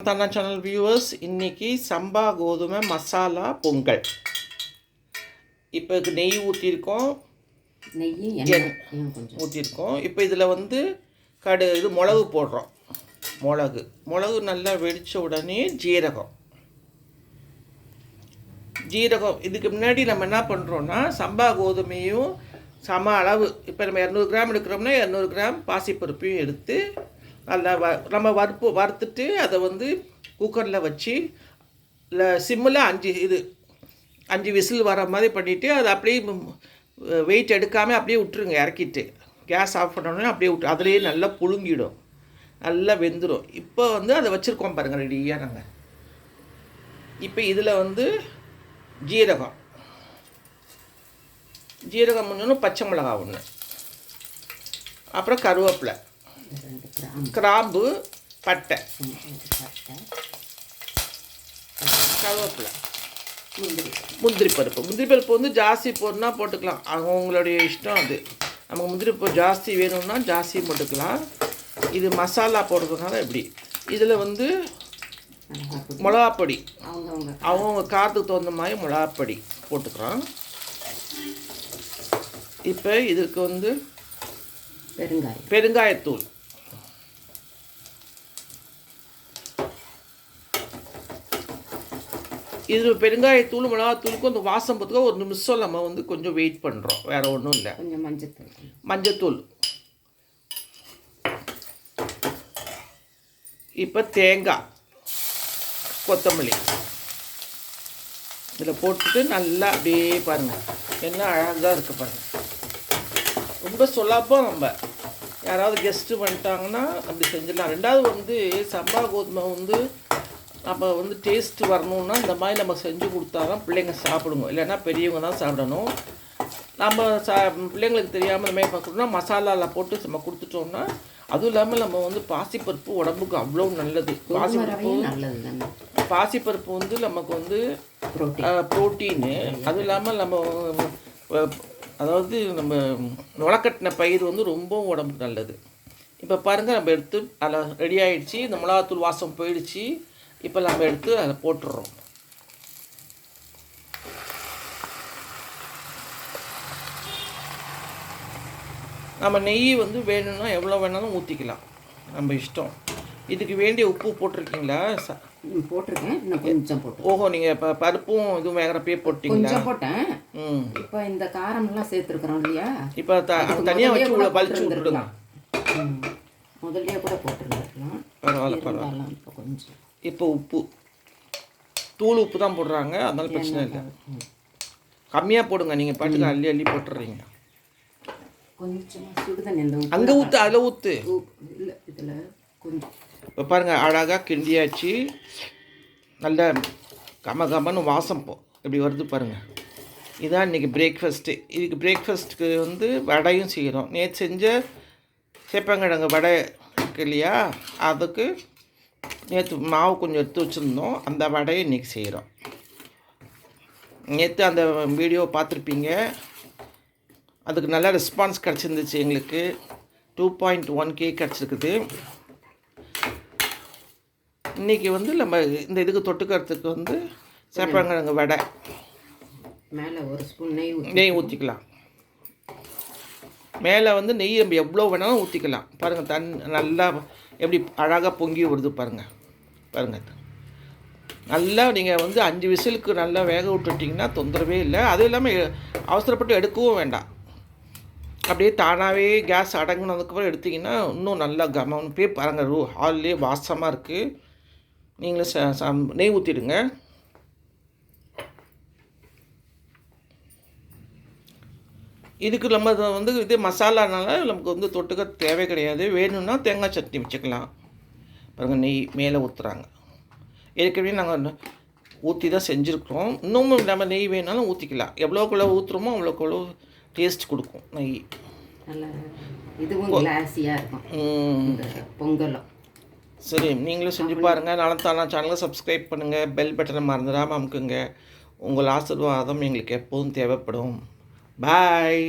தன்னா channel viewers, இன்றைக்கி சம்பா கோதுமை மசாலா பொங்கல். இப்போ இதுக்கு நெய் ஊற்றிருக்கோம், ஊற்றிருக்கோம். இப்போ இதில் வந்து இது மிளகு போடுறோம். மிளகு நல்லா வெடித்த உடனே ஜீரகம். இதுக்கு முன்னாடி நம்ம என்ன பண்ணுறோன்னா, சம்பா கோதுமையும் சம அளவு, இப்போ நம்ம 200 கிராம் எடுக்கிறோம்னா 200 கிராம் பாசிப்பருப்பையும் எடுத்து நல்லா நம்ம வறுத்துட்டு அதை வந்து குக்கரில் வச்சு சிம்மில் 5 விசில் வர மாதிரி பண்ணிவிட்டு அதை அப்படியே வெயிட் எடுக்காமல் அப்படியே விட்டுருங்க. இறக்கிட்டு கேஸ் ஆஃப் பண்ணோன்னே அப்படியே விட்டு அதுலேயே நல்லா புழுங்கிடும், நல்லா வெந்துடும். இப்போ வந்து அதை வச்சுருக்கோம் பாருங்கள் ரெடியாக நாங்கள். இப்போ இதில் வந்து ஜீரகம் ஒன்று, பச்சை மிளகா ஒன்று, அப்புறம் கருவேப்பிலை, கிராம்பு, பட்டை, கருவேப்பிலை, முந்திரி பருப்பு வந்து ஜாஸ்தி போடணுன்னா போட்டுக்கலாம், அவங்களுடைய இஷ்டம். அது நமக்கு முந்திரி பருப்பு ஜாஸ்தி வேணும்னா ஜாஸ்தி போட்டுக்கலாம். இது மசாலா போடுறதுனால எப்படி. இதில் வந்து மிளகாப்பொடி அவங்க காரத்துக்கு தகுந்த மாதிரி மிளகாப்பொடி போட்டுக்கலாம். இப்போ இதுக்கு வந்து பெருங்காயத்தூள், இது பெருங்காயத்தூள் மிளகாத்தூளுக்கும் அந்த வாசம் பார்த்துக்க 1 நிமிஷம் நம்ம வந்து கொஞ்சம் வெயிட் பண்ணுறோம், வேறு ஒன்றும் இல்லை. கொஞ்சம் மஞ்சத்தூள். இப்போ தேங்காய், கொத்தமல்லி இதில் போட்டுட்டு நல்லா அப்படியே பாருங்கள், என்ன அழகாக இருக்குது பாருங்கள். ரொம்ப சொல்லாப்போம். நம்ம யாராவது கெஸ்ட்டு வந்துட்டாங்கன்னா அப்படி செஞ்சிடலாம். ரெண்டாவது வந்து சம்பா கோதுமை வந்து நம்ம வந்து டேஸ்ட்டு வரணுன்னா இந்த மாதிரி நம்ம செஞ்சு கொடுத்தா தான் பிள்ளைங்க சாப்பிடுங்க, இல்லைன்னா பெரியவங்க தான் சாப்பிடணும். நம்ம பிள்ளைங்களுக்கு தெரியாமல் இந்த மாதிரி பார்க்கணுன்னா மசாலாவில் போட்டு நம்ம கொடுத்துட்டோம்னா, அதுவும் இல்லாமல் நம்ம வந்து பாசிப்பருப்பு உடம்புக்கு அவ்வளோ நல்லது. பாசிப்பருப்பு வந்து நமக்கு வந்து ப்ரோட்டீனு. அதுவும் இல்லாமல் நம்ம அதாவது நம்ம முளைக்கட்டின பயிர் வந்து ரொம்பவும் உடம்புக்கு நல்லது. இப்போ பாருங்கள், நம்ம எடுத்து அதில் ரெடி ஆகிடுச்சு. இந்த மிளகாத்தூள் வாசம் போயிடுச்சு. இப்போ நம்ம எடுத்து அதை போட்டுடுறோம். நம்ம நெய் வந்து வேணும்னா எவ்வளோ வேணாலும் ஊற்றிக்கலாம், நம்ம இஷ்டம். இதுக்கு வேண்டிய உப்பு போட்டிருக்கீங்களா? போட்டிருக்கேன், இன்னும் கொஞ்சம் போட்டு. ஓஹோ, நீங்கள் இப்போ பருப்பும் இதுவும் வேகிறப்பே போட்டிங்களா? போட்டேன். இப்போ இந்த காரம்லாம் சேர்த்துருக்குறோம் இல்லையா, இப்போ தனியாக வச்சு உள்ள பழிச்சு விட்டுடுங்க. முதல்லையே கூட போட்டுருந்துருக்கலாம், பரவாயில்ல. இப்போ கொஞ்சம் இப்போ உப்பு, தூள் உப்பு தான் போடுறாங்க, அதனால பிரச்சனை இல்லை. கம்மியாக போடுங்க, நீங்கள் பாட்டுக்கு அள்ளி போட்டுடுறீங்க. கொஞ்சமாக சுடுதண்ணி அங்கே ஊற்று, அதில் ஊற்று. இல்லை, இதில் கொஞ்சம். இப்போ பாருங்கள், அழகாக கிண்டியாச்சு. நல்ல கமன்னு வாசம் இப்படி வருது பாருங்கள். இதுதான் இன்றைக்கி பிரேக்ஃபாஸ்ட்டு. இதுக்கு பிரேக்ஃபாஸ்ட்டுக்கு வந்து வடையும் செய்கிறோம். நேற்று செஞ்ச சேப்பங்கிழங்கு வடை இருக்கு இல்லையா, அதுக்கு நேற்று மாவு கொஞ்சம் எடுத்து வச்சுருந்தோம், அந்த வடையை இன்றைக்கி செய்கிறோம். நேற்று அந்த வீடியோ பார்த்துருப்பீங்க, அதுக்கு நல்ல ரெஸ்பான்ஸ் கிடச்சிருந்துச்சு. எங்களுக்கு 2.1K கிடச்சிருக்குது. இன்றைக்கி வந்து நம்ம இந்த இதுக்கு தொட்டுக்கிறதுக்கு வந்து சேப்பங்கிழங்கு வடை. மேலே 1 ஸ்பூன் நெய் ஊற்றிக்கலாம். மேலே வந்து நெய் நம்ம எவ்வளோ வேணாலும் ஊற்றிக்கலாம். பாருங்கள், நல்லா எப்படி அழகாக பொங்கி வருது பாருங்கள். நல்லா நீங்கள் வந்து 5 விசிலுக்கு நல்லா வேக விட்டுட்டிங்கன்னா தொந்தரவே இல்லை. அதுவும் இல்லாமல் அவசரப்பட்டு எடுக்கவும் வேண்டாம். அப்படியே தானாகவே கேஸ் அடங்கினதுக்கப்புறம் எடுத்திங்கன்னா இன்னும் நல்லா கமன்னு போய் பாருங்கள். ஹால்லே வாசமாக இருக்குது. நீங்களும் நெய் ஊற்றிடுங்க. இதுக்கு நம்ம வந்து இதே மசாலானால நமக்கு வந்து தொட்டுக்க தேவை கிடையாது. வேணும்னா தேங்காய் சட்னி வச்சுக்கலாம். பாருங்கள், நெய் மேலே ஊற்றுறாங்க. ஏற்கனவே நாங்கள் ஊற்றி தான் செஞ்சுருக்கிறோம். இன்னமும் நம்ம நெய் வேணாலும் ஊற்றிக்கலாம். எவ்வளோக்குள்ளே ஊற்றுறோமோ அவ்வளோக்குள்ளோ டேஸ்ட் கொடுக்கும் நெய். இதுவும் கிளாஸியாக இருக்கும் பொங்கலும். சரி, நீங்களும் செஞ்சு பாருங்கள். நலந்தானா சேனலை சப்ஸ்கிரைப் பண்ணுங்கள், பெல் பட்டனை மறந்துடாமல் அமுக்குங்க. உங்கள் ஆசீர்வாதம் எங்களுக்கு எப்போதும் தேவைப்படும். பாய்.